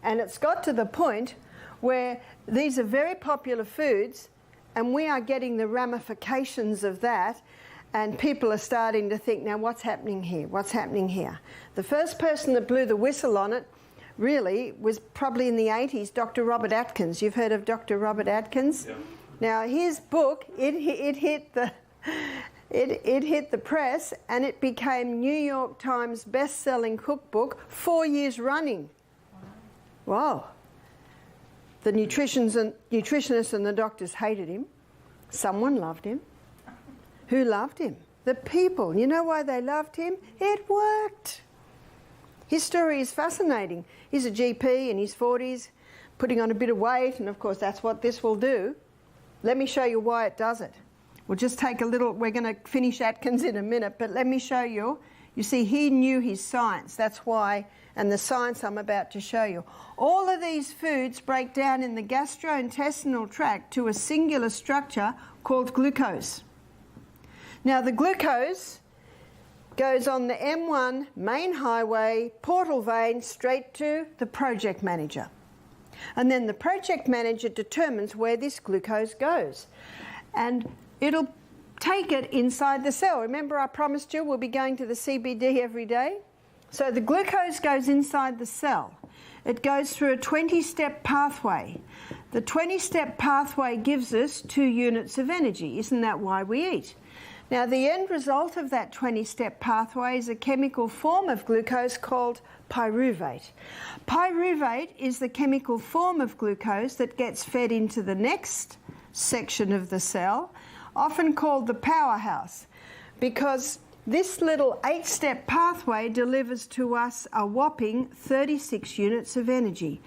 And it's got to the point where these are very popular foods, and we are getting the ramifications of that, and people are starting to think, now what's happening here? What's happening here? The first person that blew the whistle on it really was probably in the 80s, Dr. Robert Atkins. You've heard of Dr. Robert Atkins? Yeah. Now his book, it hit the press, and it became New York Times best-selling cookbook 4 years running. Wow. The nutritionists and the doctors hated him. Someone loved him. Who loved him? The people. You know why they loved him? It worked. His story is fascinating. He's a GP in his 40s, putting on a bit of weight, and of course that's what this will do. Let me show you why it does it. We'll just take a little, we're going to finish Atkins in a minute, but let me show you. You see, he knew his science. That's why, and the science I'm about to show you. All of these foods break down in the gastrointestinal tract to a singular structure called glucose. Now the glucose goes on the M1 main highway, portal vein, straight to the project manager. And then the project manager determines where this glucose goes. And it'll take it inside the cell. Remember I promised you we'll be going to the CBD every day? So the glucose goes inside the cell. It goes through a 20-step pathway. The 20-step pathway gives us 2 units of energy. Isn't that why we eat? Now, the end result of that 20-step pathway is a chemical form of glucose called pyruvate. Pyruvate is the chemical form of glucose that gets fed into the next section of the cell, often called the powerhouse, because this little 8-step pathway delivers to us a whopping 36 units of energy.